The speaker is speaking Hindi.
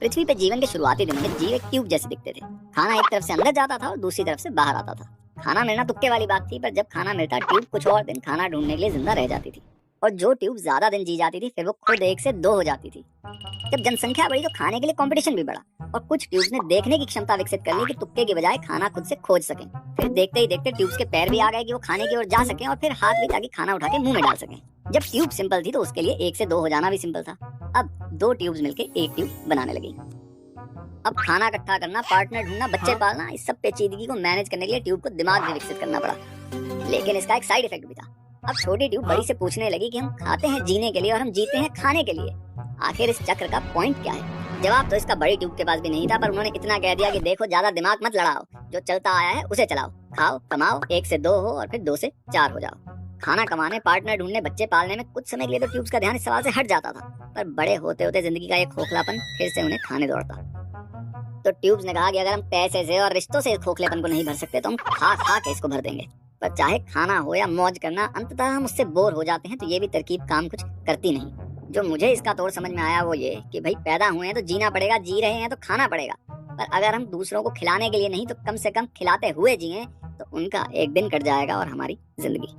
पृथ्वी पे जीवन के शुरुआती दिनों में जीव एक ट्यूब जैसे दिखते थे। खाना एक तरफ से अंदर जाता था और दूसरी तरफ से बाहर आता था। खाना मिलना तुक्के वाली बात थी, पर जब खाना मिलता ट्यूब कुछ और दिन खाना ढूंढने के लिए जिंदा रह जाती थी। और जो ट्यूब ज्यादा दिन जी जाती थी फिर वो खुद एक से दो हो जाती थी। जब जनसंख्या बढ़ी तो खाने के लिए कंपटीशन भी बढ़ा और कुछ ट्यूब्स ने देखने की क्षमता विकसित कर ली कि तुक्के की बजाय खाना खुद से खोज सकें। फिर देखते ही देखते ट्यूब्स के पैर भी आ गए कि वो खाने की ओर जा सकें और फिर हाथ भी, ताकि खाना उठा के मुंह में डाल सकें। जब ट्यूब सिंपल थी तो उसके लिए एक से दो हो जाना भी सिंपल था। अब दो ट्यूब्स मिलकर एक ट्यूब बनाने लगी। अब खाना इकट्ठा करना, पार्टनर ढूंढना, बच्चे पालना, इस सब पेचीदगी को मैनेज करने के लिए ट्यूब को दिमाग भी विकसित करना पड़ा। लेकिन इसका एक साइड इफेक्ट भी था। अब छोटी ट्यूब बड़ी से पूछने लगी कि हम खाते हैं जीने के लिए और हम जीते हैं खाने के लिए। आखिर इस चक्र का पॉइंट क्या है? जवाब तो इसका बड़ी ट्यूब के पास भी नहीं था, पर उन्होंने इतना कह दिया कि देखो, ज्यादा दिमाग मत लड़ाओ, जो चलता आया है उसे चलाओ, खाओ कमाओ, एक से दो हो और फिर दो से चार हो जाओ। खाना कमाने, पार्टनर ढूंढने, बच्चे पालने में कुछ समय के लिए तो ट्यूब्स का ध्यान इस सवाल से हट जाता था, पर बड़े होते होते जिंदगी का एक खोखलापन फिर से उन्हें खाने दौड़ता। तो ट्यूब्स ने कहा कि अगर हम पैसे से और रिश्तों से इस खोखलेपन को नहीं भर सकते तो हम खा खा के इसको भर देंगे। पर चाहे खाना हो या मौज करना, अंततः हम उससे बोर हो जाते हैं, तो ये भी तरकीब काम कुछ करती नहीं। जो मुझे इसका तोड़ समझ में आया वो ये कि भाई, पैदा हुए हैं तो जीना पड़ेगा, जी रहे हैं तो खाना पड़ेगा। पर अगर हम दूसरों को खिलाने के लिए नहीं तो कम से कम खिलाते हुए जिए तो उनका एक दिन कट जाएगा और हमारी जिंदगी।